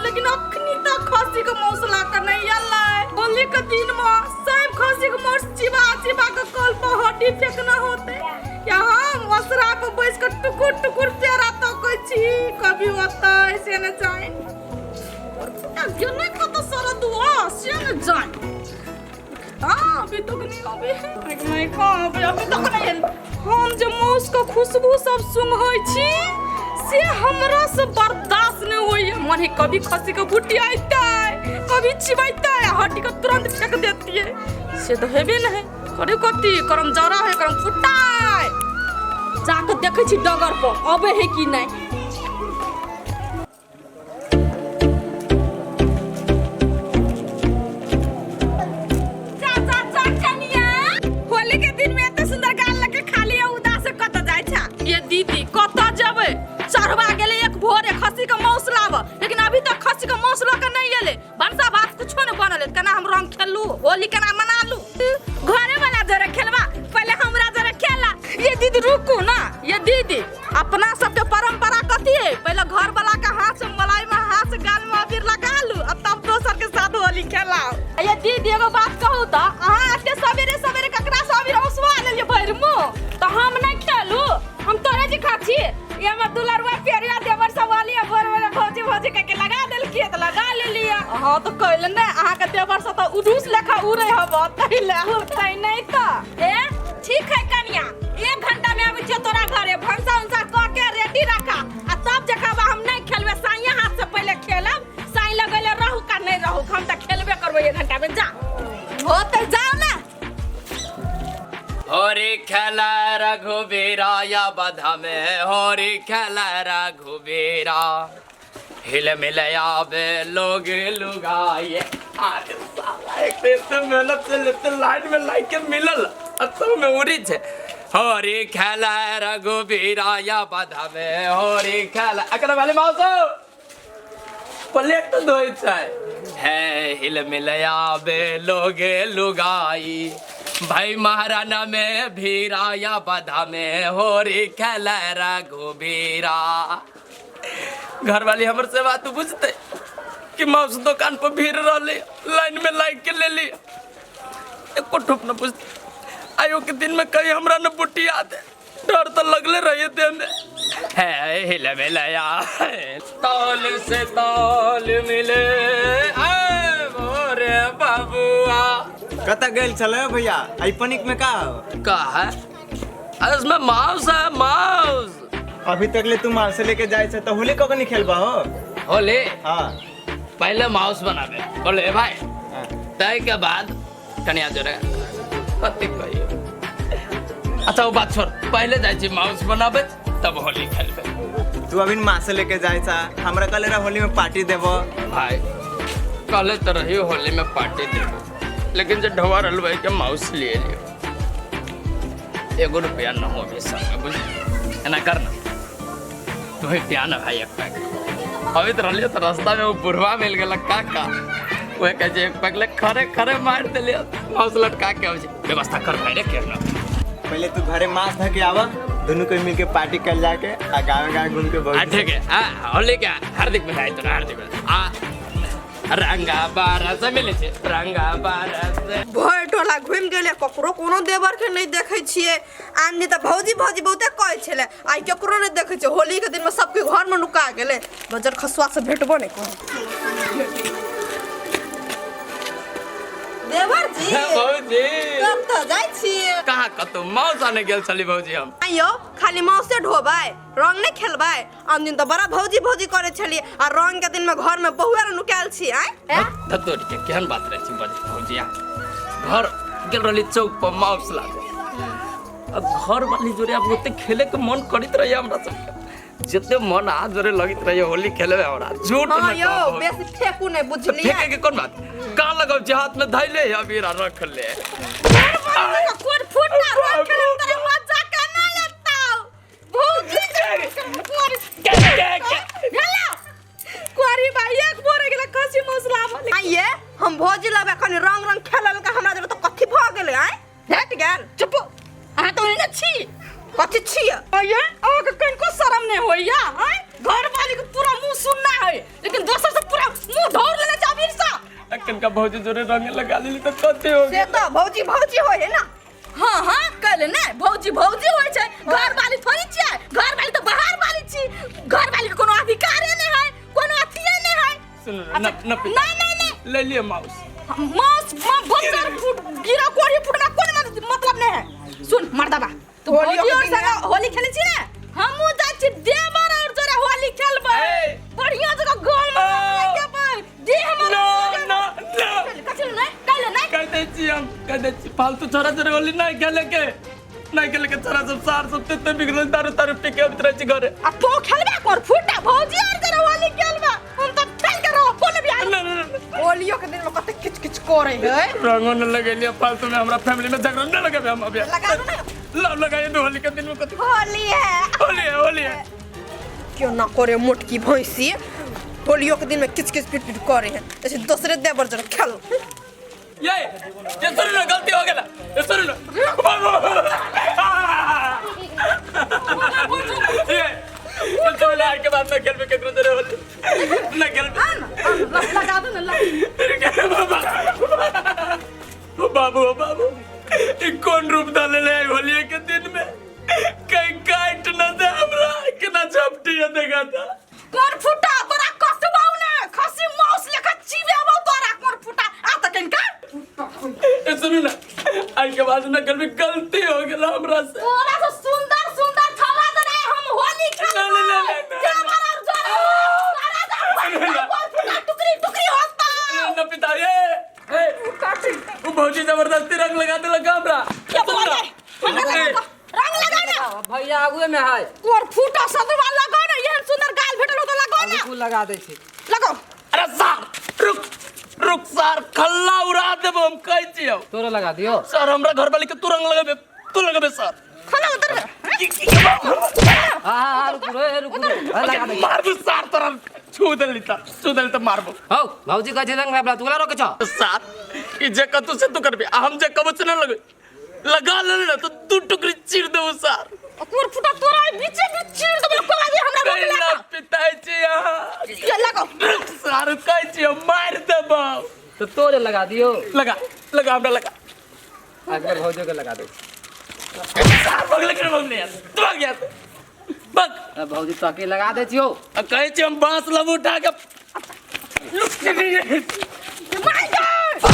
लेकिन अखनी तक खसी के मौसला का नहीं आला है। होली के दिन में सब खसी के मौस चिबा चिबा के कल पर हड्डी फेंकना होते। यहाँ मसरा पे बैठ के टुकुर टुकुर तेरा तो कोई छी कभी होता है से न जाए। ये नहीं खाता सारा दुआ से न जाए। हाँ अभी तक नहीं अभी मैं कहाँ अभी तक नहीं। हम जो मौस का खुशबू सब सुंघै छी से हमरा से बर्दाश्त नहीं हुई। मन कभी खसी का बूटी आईता है कभी चिबाईता है हड्डी को तुरंत फेंक देती है। से तो हेबे नहीं करे कती करम जरा है करम फुट्टा है। जाकर देखे छी डगर पर अबे है कि नहीं। होली के दिन में इतना सुंदर गाल लगे खाली उदास कत जाय छा। ये दीदी कत जाबे चढ़वा गेले एक भोरे खसी का मौस लाव लेकिन अभी तक खसी का मौस लके नहीं एले। बनसा भात कुछ न बनले केना हम रंग खेलू होली केना मनालू। घरे वाला जरा खेलवा पहले हमरा जरा खेला। ये दीदी रुको ना ये दीदी अपना सब के परंपरा कथी है पहले घर वाला के हाथ से मलाई में हाथ से गाल में अबीर लगा लू अब तब दोसर के साथ होली खेलाओ। ये दीदी एगो बात कहू त अहां एते सवेरे सवेरे ककरा से अबीर हंसवा लेलिए भैर मुंह त हम नहीं खेलू हम तोरे जी खाची। ये हमर दुलरवा पेरिया देवर सवाली भोर वाला भौजी भौजी के लगा देल के त लगा ले लिया। हां तो कहले ने अहां के देवर से त उडूस लेखा उड़े हब तइले होतै नहीं त ए ठीक है कन्या 1 घंटा में आबै छ तोरा घरे भंसा उनसा क के रेडी रखा आ तब जखाबा हम नहीं खेलबे साइया हाथ से पहले खेलब साई लगले रहू का नहीं रहू हम त खेलबे करबे 1 घंटा में जा होतै जाओ ना। होरी खेला रघुबीरा या बधा में होरी खेला रघुबीरा हिल मिलया बे लोग लुगाए। अरे साला एक तो मेहनत से लेते लाइन में लाइक के मिलल तो में उड़ी छे। होरी खेला रघुबीरा या बधा में होरी खेला अकरा वाली मौसो प्लेट तो धोई छे है हिल मिलया बे लोग लुगाई भाई महाराना में भीरा या बधा में होरी खेला रघुबीरा। घर वाली हमर से बात बुझते कि मौस दुकान पर भीड़ रहले लाइन में लाइक के ले ली एको ठुप न बुझते। आयो के दिन में कहीं हमरा न बुटी आदे डर तो लगले रहे थे में है हिल मिलया तौल से तौल मिले मोरे बाबुआ। कता गेल चले भैया आई पनिक में का है अरे इसमें माउस है माउस। अभी तक ले तू माल से लेके जाए छे तो होली कखनी खेलबा हो। होली हां पहले माउस बनाबे बोले भाई तय के बाद कन्या जोरे पति कहियो। अच्छा वो बात छोड़ पहले जाय छी माउस बनाबे तब होली खेलबे। तू अभी माल से लेके जाए छा हमरा कल रा होली में पार्टी देबो भाई कल तो रही होली में पार्टी देबो लेकिन जो ढवा रलवाई के माउस लिए लियो 1 रुपया न हो भी संग बुझ एना करना तू ही पिया ना भाई 1 पैक अभी तो रलियो तो रास्ता में वो बुढ़वा मिल गेल काका वो कहे जे 1 पैक ले खरे खरे मार देलियो माउस लटका के हो व्यवस्था कर भाई रे केना। पहले तू घरे मांस धके आवा दोनों को मिलके पार्टी कर जाके आ गांव घूम के बहुत ठीक है हां होली के हार्दिक बधाई तो हार्दिक आ रंगा बारस मिले छे रंगा बारस भर टोला घुम गेले ककरो कोनो देवर के नहीं देखे छिए। आनी त भौजी भौजी बहुते कहै छले आई ककरो नहीं देखे छै। होली के दिन में सबके घर में नुका गेले बजर खसवा से भेटबो नहीं को। देवर जी भौजी कब त जाय छिए कहां कतो मौस आने गेल छली भौजी हम आइयो खाली मौसे ढोबाय रंग नहीं खेलबाय। आन दिन त बड़ा भौजी भौजी करे छली आ रंग के दिन में घर में बहुआ नुकाल छी आय धतोरी के केहन बात रहे छी बड़ी भौजिया घर गेल रहली चौक पर मौस लागे अब घर वाली जोरे अब ओते खेले के मन करित रही हमरा सब जते मन आ जोरे लगित रही होली खेले हमरा झूठ न आइयो बेसी फेकू नहीं बुझलिए फेंके के कोन बात का लगाव जे हाथ में धैले अबीरा रख ले कोन फुटना रंग खेले तोरे मजा का ना लगता भौजी के हेलो कोरी भाई एक बोरे गेला खसी मौसलावा आइए हम भौजी लब एखन रंग रंग खेलल का हमरा जरे तो कथि भ गेलै आय हट गेल चुप आ तो नहीं छी कथि छियै आइए आके कनको शर्म नहीं होइया हैं घर वाली के पूरा मुंह सुनना है लेकिन दोसर से पूरा मुंह ढोर लेले जाबीर सा अक्कन का भौजी जोरे रंग लगा ली तो कते हो से तो भौजी भौजी होय है ना हां हां कहले ने भौजी भौजी होय छै घर वाली थोड़ी छियै घर वाली तो बाहर वाली छी घर वाली के कोनो अधिकार नहीं है कोनो अथिए नहीं है सुन न नहीं ले लिए माउस मांस भसर फुट गिरा कोड़ी फुटना कोन मतलब नहीं है सुन मर्दाबा तो होली होली के दिन संग होली खेले छी ने हमहु जाय छी देवर और जरा होली खेलबै ए! बढ़िया जगह गोल में खेलबै दे हमर ना कछल नहीं कहले नहीं कह दे छी हम कह दे छी फालतू छोरा छोरा होली नहीं खेले के छोरा सब सार सब ते बिगड़ल तारू पी के उतरे छी घरे आ तो खेलबे कर फुटा भौजी और जरा होली खेलबा हम तो खेल के रहो कोन भी आ ना होलियो के दिन में कते किच किच करे है रंगो न लगे लिया फालतू में हमरा फैमिली में झगड़ा न लगे हम अभी लगा दो ना लो लगाए दो होली के दिन में कत होली है क्यों ना करे मोटकी भैंसी होलियो के दिन में किच किच पिट पिट करे है ऐसे दूसरे देवर जरा खेल ये सुन ना गलती हो गेला ये सुन ना ये चल आए के बाद में खेल में केकरो जरे होली ना खेल लगा दो ना बाबू ये कौन रूप डाले ले होली के दिन में कहीं काट न दे हमरा कितना झपटी देगा था कोन फुटा तोरा कसबाऊ ने खसी मौस लेखा चिबेबो तोरा कोन फुटा आ त कनका ए सुन ना आई के बाद ना कल में गलती हो गेला हमरा से तोरा से सुंदर सुंदर छवा दे रे हम होली खेल नहीं। देवर और जरा फुटा टुकड़ी होता न पिता ये वो भौजी जबरदस्ती रंग लगा दे लगा हमरा रंग लगा ना भैया आगुए में है कोन फुटा सदवा लगा ना एहन सुंदर गाल भेटल हो तो लगा ना फूल लगा दे छी लगाओ अरे सर रुक सर खल्ला उड़ा देबो हम कह छियो तोरो लगा दियो सर हमरा घर वाली के तू रंग लगाबे तू लगाबे सर खाना उतर हां रुक लगा दे मार दू सर तोरा छू दे तो मारबो हौ भौजी का रंग राबला तू रोके छ सर ई जे कतु से तू करबे हम जे कबो से न लगे लगा ले ना तो तू टुकड़ी चीर देबो सर कोन फुटा तोरा बीचे बीच चीर देबो को लागे हमरा कैला पिताई छी ये लगाओ सर कह छी मार देबो तो तोरे लगा दियो लगा हमरा लगा आगे भौजी के लगा दे सर बगल के बगल यार तू आ गया बग भौजी तो के लगा दे छियो कहे छी हम बांस लब उठा के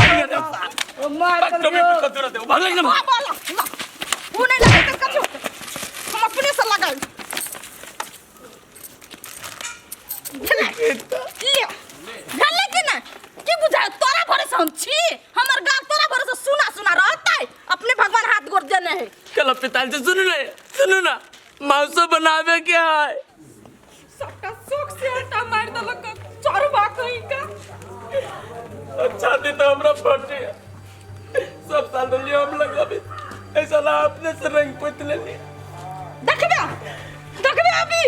मार कर दियो भगल के हां बोला वो नहीं लगा कछु हम अपने से लगा ले भले के ना की बुझा तोरा भरोसे हम छी हमर गाल तोरा भरोसे सुना रहता है अपने भगवान हाथ गोड़ देने है कल पिताजी सुनो ना माउसो बनावे क्या है सबका सुख से हटा मार दल का चरवा कहीं का अच्छा दी तो हमरा फटी है सब साल लिए हम लगाबे ऐसा ना अपने से रंग पोत ले ली देखबे अभी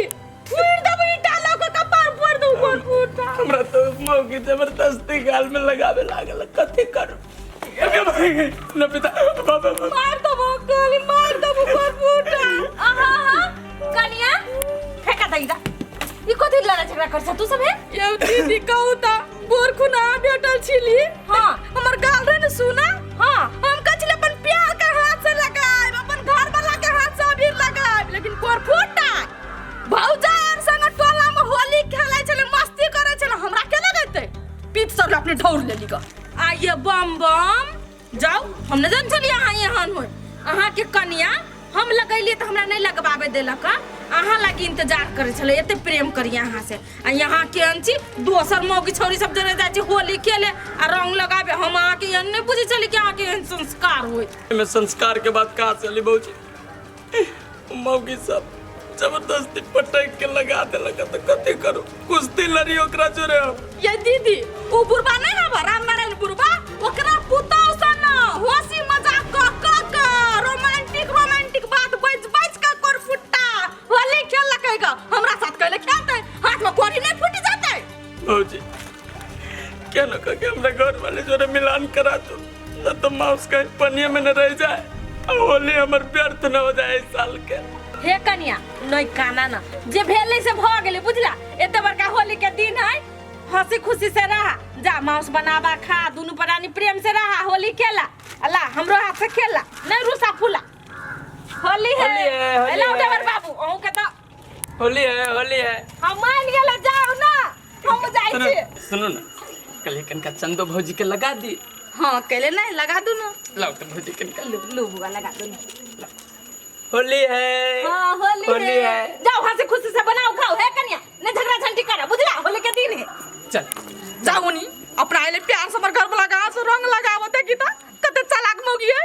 फूट दब ईटा लोग कपार फोड़ दू कोन फूटा हमरा तो मौकी जबरदस्ती गाल में लगावे लागल कथी करू न पिता बाबा मार दबो गोली मार दबो कोन फूटा आहा कनिया फेंका दईदा ई कथि लड़ा झगड़ा करछ तू सब है ये दीदी कहू ता बोर खुना बेटल छिली हां हमर गाल रे न सुना हां हम कछले अपन प्यार के हाथ से लगाए अपन घर वाला के हाथ से अबीर लगाए लेकिन कोर फूटा भौजान संग टोला में होली खेलै छले मस्ती करै छले हमरा के लगैते पीठ सर अपने ढौर लेली ग आइए बम जाओ हम न जान छलिए अहाँ यहाँ हो अहाँ के कनिया हम लगैली त हमरा नहीं लगबाबे देलक अहाँ लागी इंतजार करे छले एते प्रेम करिए अहाँ से आ यहाँ के अंची दोसर मौगी छौरी सब जने जाय छै होली खेले आ रंग लगाबे हम अहाँ के नहीं बुझी चली कि अहाँ के संस्कार होय में संस्कार के बात कहां से ली बहूजी मौगी सब जबरदस्ती पटक के लगा दे लगा तो कथी करू कुश्ती लड़ी ओकरा जोरे हम ये दीदी ओ बुरबा नहीं है राम नारायण बुरबा ओकरा पुताव सन होसी मजाक क रोमांटिक बात बज का कर फुट्टा होली खेल लकेगा हमरा साथ कहले खेलते हाथ में कोरी नहीं फूट जाते बहूजी क्या न कह के हमरा घर वाले जोरे मिलान करा दो न तो माउस कहीं पनिया में न रह जाए और होली हमर व्यर्थ न हो जाए इस साल के। हे कन्या नहीं काना ना जे भेले से भ गेले बुझला एते बड़का होली के दिन है हंसी खुशी से रहा जा मांस बनावा खा दोनों प्राणी प्रेम से रहा होली खेला अल्लाह हमरो हाथ से खेला नहीं रुसा फूला होली है हेलो देवर बाबू ओ के तो होली है हम मान गेले जाओ ना हम जाई छी सुनो ना कल कनका चंदो भौजी के लगा दी। हां केले नहीं लगा दू ना लाओ तो भौजी कनका लो बुआ लगा दू ना होली है। हां होली है जाओ हंसी खुशी से बनाओ खाओ है कन्या ने झगड़ा झंटी करा बुझला होली के दिन है चल जाओ नी अपना आइले प्यार से हमर घर में लगा से रंग लगावते की त कते चालाक मोगी है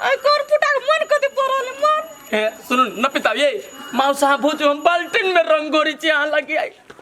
आई कोर फुटा मन कते परले मन सुनो न पिता ये माउसा भूजो हम बाल्टीन में रंगोरी चिया लगी आई